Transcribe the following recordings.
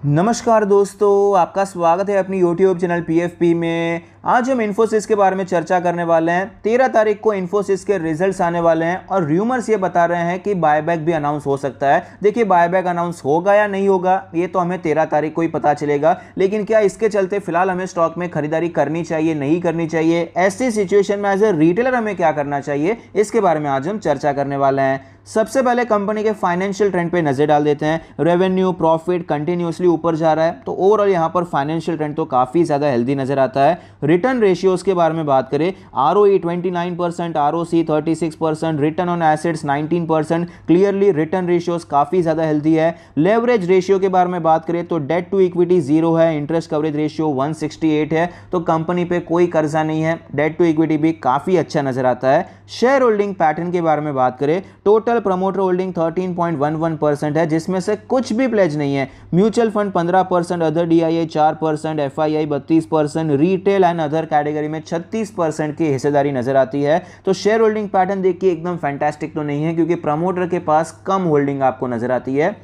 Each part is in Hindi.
नमस्कार दोस्तों, आपका स्वागत है अपनी YouTube चैनल PFP में। आज हम इन्फोसिस के बारे में चर्चा करने वाले हैं। 13 तारीख को इन्फोसिस के रिजल्ट्स आने वाले हैं और रूमर्स ये बता रहे हैं कि बायबैक भी अनाउंस हो सकता है। देखिए, बायबैक अनाउंस होगा या नहीं होगा ये तो हमें 13 तारीख को ही पता चलेगा, लेकिन क्या इसके चलते फिलहाल हमें स्टॉक में खरीदारी करनी चाहिए, नहीं करनी चाहिए, ऐसी सिचुएशन में एज ए रिटेलर हमें क्या करना चाहिए, इसके बारे में आज हम चर्चा करने वाले हैं। सबसे पहले कंपनी के फाइनेंशियल ट्रेंड पे नजर डाल देते हैं। रेवेन्यू प्रॉफिट कंटिन्यूअसली ऊपर जा रहा है, तो ओवरऑल यहां पर फाइनेंशियल ट्रेंड तो काफी ज्यादा हेल्दी नजर आता है। रिटर्न रेशियोज के बारे में बात करें, ROE 29%, ROC 36%, return on assets 19%, clearly written ratios काफी ज्यादा हेल्दी है। लेवरेज रेशियो के बारे में बात करें तो डेट टू इक्विटी 0 है, इंटरेस्ट कवरेज रेशियो 168 है, तो कंपनी पे कोई कर्जा नहीं है, डेट टू इक्विटी भी काफी अच्छा नजर आता है। शेयर होल्डिंग पैटर्न के बारे में बात करें, टोटल प्रमोटर होल्डिंग 13.11% है, जिसमें से कुछ भी प्लेज नहीं है। Mutual fund 15%, other DIA 4%, FII 32%, retail and other category में 36% की हिस्सेदारी नजर आती है। तो शेयर होल्डिंग पैटर्न देखिए एकदम फैंटास्टिक तो नहीं है, क्योंकि प्रमोटर के पास कम होल्डिंग आपको नजर आती है।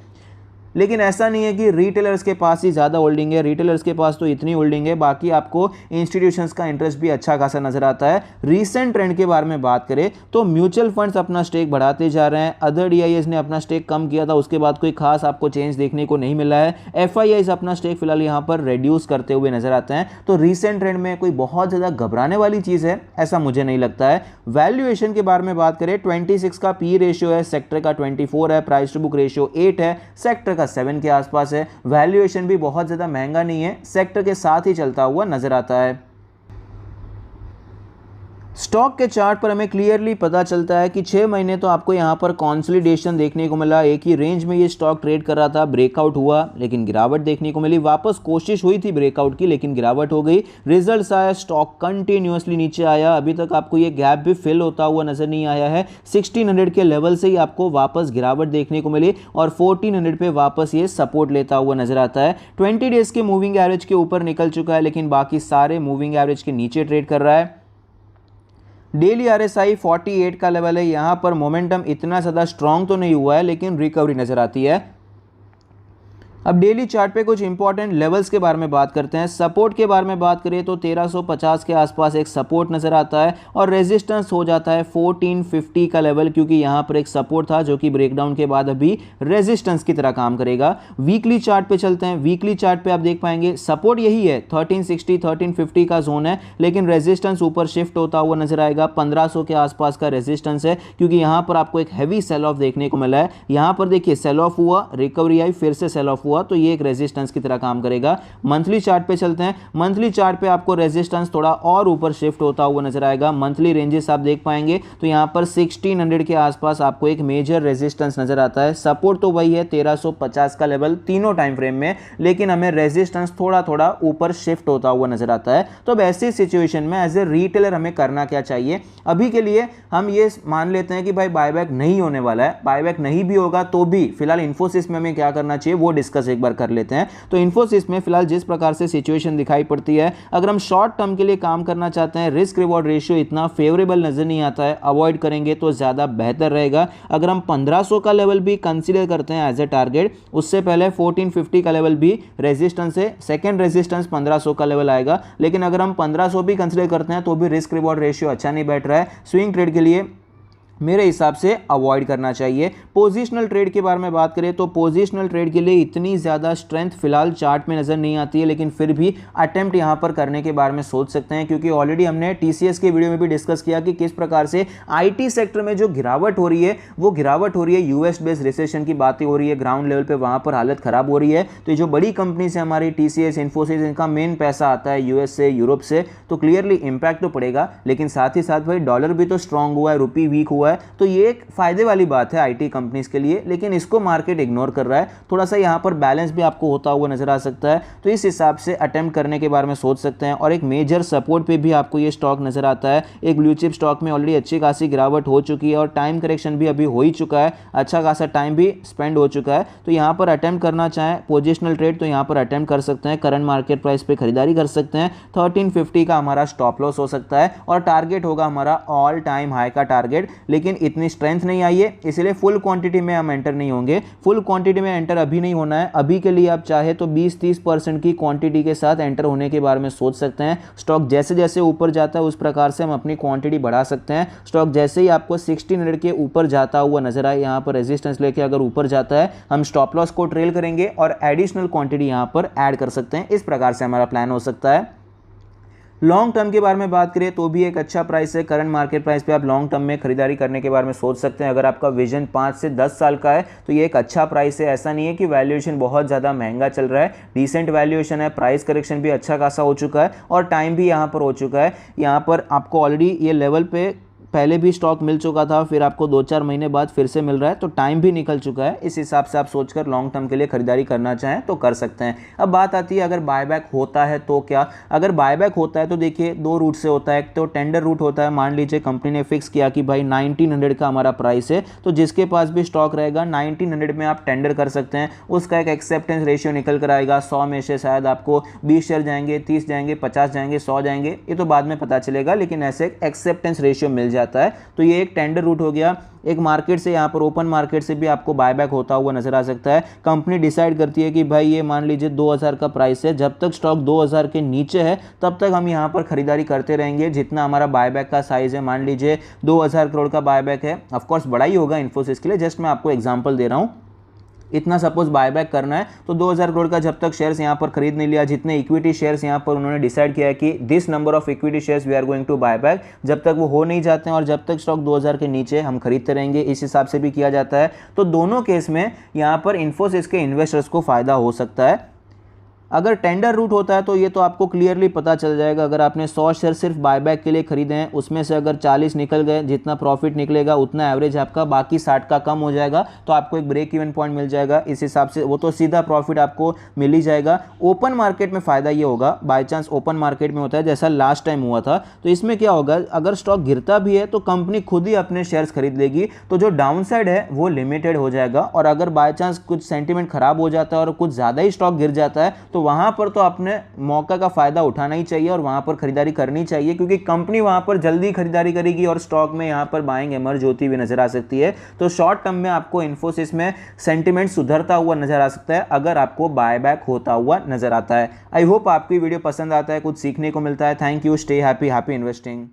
लेकिन ऐसा नहीं है कि रिटेलर्स के पास ही ज़्यादा होल्डिंग है, रिटेलर्स के पास तो इतनी होल्डिंग है, बाकी आपको इंस्टीट्यूशंस का इंटरेस्ट भी अच्छा खासा नजर आता है। रीसेंट ट्रेंड के बारे में बात करें तो म्यूचुअल फंड्स अपना स्टेक बढ़ाते जा रहे हैं, अदर DIAs ने अपना स्टेक कम किया था, उसके बाद कोई खास आपको चेंज देखने को नहीं मिला है। FIIs अपना स्टेक फिलहाल यहाँ पर रिड्यूस करते हुए नजर आते हैं। तो रीसेंट ट्रेंड में कोई बहुत ज़्यादा घबराने वाली चीज़ है ऐसा मुझे नहीं लगता है। वैल्यूएशन के बारे में बात करें, 26 का P रेशियो है, सेक्टर का 24 है, प्राइस टू बुक रेशियो 8 है, सेक्टर का 7 के आसपास है। वैल्यूएशन भी बहुत ज्यादा महंगा नहीं है, सेक्टर के साथ ही चलता हुआ नजर आता है। स्टॉक के चार्ट पर हमें क्लियरली पता चलता है कि 6 महीने तो आपको यहाँ पर कंसोलिडेशन देखने को मिला, एक ही रेंज में ये स्टॉक ट्रेड कर रहा था, ब्रेकआउट हुआ लेकिन गिरावट देखने को मिली, वापस कोशिश हुई थी ब्रेकआउट की लेकिन गिरावट हो गई, रिजल्ट्स आया, स्टॉक कंटिन्यूअसली नीचे आया। अभी तक आपको ये गैप भी फिल होता हुआ नजर नहीं आया है। 1600 के लेवल से ही आपको वापस गिरावट देखने को मिली और 1400 पे वापस ये सपोर्ट लेता हुआ नजर आता है। 20 डेज के मूविंग एवरेज के ऊपर निकल चुका है, लेकिन बाकी सारे मूविंग एवरेज के नीचे ट्रेड कर रहा है। डेली RSI 48 का लेवल है, यहां पर मोमेंटम इतना ज़्यादा स्ट्रांग तो नहीं हुआ है, लेकिन रिकवरी नजर आती है। अब डेली चार्ट पे कुछ इंपॉर्टेंट लेवल्स के बारे में बात करते हैं। सपोर्ट के बारे में बात करें तो 1350 के आसपास एक सपोर्ट नजर आता है और रेजिस्टेंस हो जाता है 1450 का लेवल, क्योंकि यहां पर एक सपोर्ट था जो कि ब्रेकडाउन के बाद अभी रेजिस्टेंस की तरह काम करेगा। वीकली चार्ट पे चलते हैं। वीकली चार्ट पे आप देख पाएंगे सपोर्ट यही है, 1360 1350 का जोन है, लेकिन रेजिस्टेंस ऊपर शिफ्ट होता हुआ नजर आएगा। 1500 के आसपास का रेजिस्टेंस है, क्योंकि यहां पर आपको एक हैवी सेल ऑफ देखने को मिला है। यहां पर देखिए सेल ऑफ हुआ, रिकवरी आई, फिर से सेल ऑफ हुआ, तो ये एक रेजिस्टेंस की तरह काम करेगा। मंथली चार्ट पे चलते हैं। मंथली चार्ट पे आपको रेजिस्टेंस थोड़ा और ऊपर शिफ्ट होता हुआ नजर आएगा। मंथली रेंजेस आप देख पाएंगे तो यहां पर 1600 के आसपास आपको एक मेजर रेजिस्टेंस नजर आता है। सपोर्ट तो वही है 1350 का लेवल तीनों टाइम फ्रेम में, लेकिन हमें रेजिस्टेंस थोड़ा थोड़ा ऊपर शिफ्ट होता हुआ नजर आता है। तो अब ऐसी सिचुएशन में एज ए रिटेलर हमें करना क्या चाहिए? अभी के लिए हम ये मान लेते हैं कि भाई बायबैक नहीं होने वाला है, बायबैक नहीं भी होगा तो भी फिलहाल इन्फोसिस में हमें क्या करना चाहिए वो डिस्कस एक बार कर लेते हैं। तो इन्फोसिस में फिलहाल जिस प्रकार से सिचुएशन दिखाई पड़ती है, अगर हम शॉर्ट टर्म के लिए काम करना चाहते हैं, रिस्क रिवॉर्ड रेशियो इतना फेवरेबल नजर नहीं आता है, अवॉइड करेंगे तो ज्यादा बेहतर रहेगा। अगर हम 1500 का लेवल भी कंसीडर करते हैं एज ए टारगेट, उससे पहले 1450 का लेवल भी रेजिस्टेंस है, सेकंड रेजिस्टेंस 1500 का लेवल आएगा, लेकिन अगर हम 1500 भी कंसीडर करते हैं तो भी रिस्क रिवॉर्ड रेशियो अच्छा नहीं बैठ रहा है। स्विंग ट्रेड के लिए मेरे हिसाब से अवॉइड करना चाहिए। पोजिशनल ट्रेड के बारे में बात करें तो पोजिशनल ट्रेड के लिए इतनी ज़्यादा स्ट्रेंथ फिलहाल चार्ट में नज़र नहीं आती है, लेकिन फिर भी अटेम्प्ट यहाँ पर करने के बारे में सोच सकते हैं, क्योंकि ऑलरेडी हमने TCS के वीडियो में भी डिस्कस किया कि किस प्रकार से IT सेक्टर में जो गिरावट हो रही है वो गिरावट हो रही है US बेस्ड रिसेशन की बातें हो रही है, ग्राउंड लेवल पर वहाँ पर हालत ख़राब हो रही है। तो ये जो बड़ी कंपनीज है हमारी TCS, इन्फोसिस, इनका मेन पैसा आता है US से, यूरोप से, तो क्लियरली इंपैक्ट तो पड़ेगा। लेकिन साथ ही साथ भाई डॉलर भी तो स्ट्रांग हुआ है, रुपी वीक हुआ है, तो ये एक फायदे वाली बात है IT कंपनीज के लिए, लेकिन इसको मार्केट इग्नोर कर रहा है। थोड़ा सा यहाँ पर बैलेंस भी आपको होता हुआ नजर आ सकता है, तो इस हिसाब से अटेम्प्ट करने के बारे में सोच सकते हैं। और एक मेजर सपोर्ट पे भी आपको ये स्टॉक नजर आता है। एक ब्लू चिप स्टॉक में ऑलरेडी अच्छी खासी गिरावट हो चुकी है और टाइम करेक्शन भी अभी हो ही चुका है, अच्छा खासा टाइम भी स्पेंड हो चुका है। तो यहाँ पर अटेम्प्ट करना चाहें पोजिशनल ट्रेड तो यहाँ पर अटेम्प्ट कर सकते हैं, करंट मार्केट प्राइस पे खरीदारी कर सकते हैं। 1350 का हमारा स्टॉप लॉस हो सकता है और टारगेट होगा हमारा ऑल टाइम हाई का टारगेट। लेकिन इतनी स्ट्रेंथ नहीं आई है, इसलिए फुल क्वांटिटी में हम एंटर नहीं होंगे। फुल क्वांटिटी में एंटर अभी नहीं होना है। अभी के लिए आप चाहे तो 20-30% की क्वांटिटी के साथ एंटर होने के बारे में सोच सकते हैं। स्टॉक जैसे जैसे ऊपर जाता है उस प्रकार से हम अपनी क्वांटिटी बढ़ा सकते हैं। स्टॉक जैसे ही आपको 1600 के ऊपर जाता हुआ नजर आए, यहाँ पर रेजिस्टेंस लेके अगर ऊपर जाता है, हम स्टॉप लॉस को ट्रेल करेंगे और एडिशनल क्वांटिटी यहाँ पर ऐड कर सकते हैं। इस प्रकार से हमारा प्लान हो सकता है। लॉन्ग टर्म के बारे में बात करें तो भी एक अच्छा प्राइस है। करंट मार्केट प्राइस पे आप लॉन्ग टर्म में खरीदारी करने के बारे में सोच सकते हैं। अगर आपका विजन 5 से 10 साल का है तो ये एक अच्छा प्राइस है। ऐसा नहीं है कि वैल्यूएशन बहुत ज़्यादा महंगा चल रहा है, डिसेंट वैल्यूएशन है। प्राइस करेक्शन भी अच्छा खासा हो चुका है और टाइम भी यहाँ पर हो चुका है। यहाँ पर आपको ऑलरेडी ये लेवल पे पहले भी स्टॉक मिल चुका था, फिर आपको 2-4 महीने बाद फिर से मिल रहा है, तो टाइम भी निकल चुका है। इस हिसाब से आप सोचकर लॉन्ग टर्म के लिए खरीदारी करना चाहें तो कर सकते हैं। अब बात आती है अगर बायबैक होता है तो क्या। अगर बायबैक होता है तो देखिए 2 रूट से होता है। एक तो टेंडर रूट होता है। मान लीजिए कंपनी ने फिक्स किया कि भाई 1900 का हमारा प्राइस है, तो जिसके पास भी स्टॉक रहेगा 1900 में आप टेंडर कर सकते हैं। उसका एक एक्सेप्टेंस रेशियो निकल कर आएगा। 100 में से शायद आपको 20 शेयर जाएंगे, 30 जाएंगे, 50 जाएंगे, 100 जाएंगे, ये तो बाद में पता चलेगा, लेकिन ऐसे एक्सेप्टेंस रेशियो मिल जाता है। तो ये एक टेंडर रूट हो गया। एक मार्केट से, यहाँ पर ओपन मार्केट से भी आपको बायबैक होता हुआ नजर आ सकता है। कंपनी डिसाइड करती है कि भाई ये मान लीजिए 2000 का प्राइस है, जब तक स्टॉक 2000 के नीचे है तब तक हम यहाँ पर खरीदारी करते रहेंगे। जितना हमारा बायबैक का साइज है, मान लीजिए 2000 करोड़ का बायबैक है, ऑफकोर्स बड़ा ही होगा इन्फोसिस के लिए, जस्ट मैं आपको एग्जाम्पल दे रहा हूँ। इतना सपोज बायबैक करना है तो 2000 करोड़ का जब तक शेयर्स यहाँ पर खरीद नहीं लिया, जितने इक्विटी शेयर्स यहाँ पर उन्होंने डिसाइड किया है कि this number of equity shares we are going to buyback, जब तक वो हो नहीं जाते हैं और जब तक स्टॉक 2000 के नीचे हम खरीदते रहेंगे। इस हिसाब से भी किया जाता है। तो दोनों केस में यहाँ पर इन्फोसिस के इन्वेस्टर्स को फायदा हो सकता है। अगर टेंडर रूट होता है तो ये तो आपको क्लियरली पता चल जाएगा। अगर आपने 100 शेयर सिर्फ बायबैक के लिए खरीदे हैं, उसमें से अगर 40 निकल गए, जितना प्रॉफिट निकलेगा उतना एवरेज आपका, बाकी 60 का कम हो जाएगा, तो आपको एक ब्रेक इवन पॉइंट मिल जाएगा। इस हिसाब से वो तो सीधा प्रॉफिट आपको मिल ही जाएगा। ओपन मार्केट में फ़ायदा ये होगा, बाई चांस ओपन मार्केट में होता है जैसा लास्ट टाइम हुआ था, तो इसमें क्या होगा, अगर स्टॉक गिरता भी है तो कंपनी खुद ही अपने शेयर्स खरीद लेगी, तो जो डाउन साइड है वो लिमिटेड हो जाएगा। और अगर बाई चांस कुछ सेंटिमेंट खराब हो जाता है और कुछ ज़्यादा ही स्टॉक गिर जाता है तो वहाँ पर तो अपने मौका का फायदा उठाना ही चाहिए और वहां पर खरीदारी करनी चाहिए, क्योंकि कंपनी वहां पर जल्दी खरीदारी करेगी और स्टॉक में यहां पर बाइंग इमर्ज होती हुई नजर आ सकती है। तो शॉर्ट टर्म में आपको इन्फोसिस में सेंटिमेंट सुधरता हुआ नजर आ सकता है अगर आपको बायबैक होता हुआ नजर आता है। आई होप आपकी वीडियो पसंद आता है, कुछ सीखने को मिलता है। Thank you, stay happy, happy investing.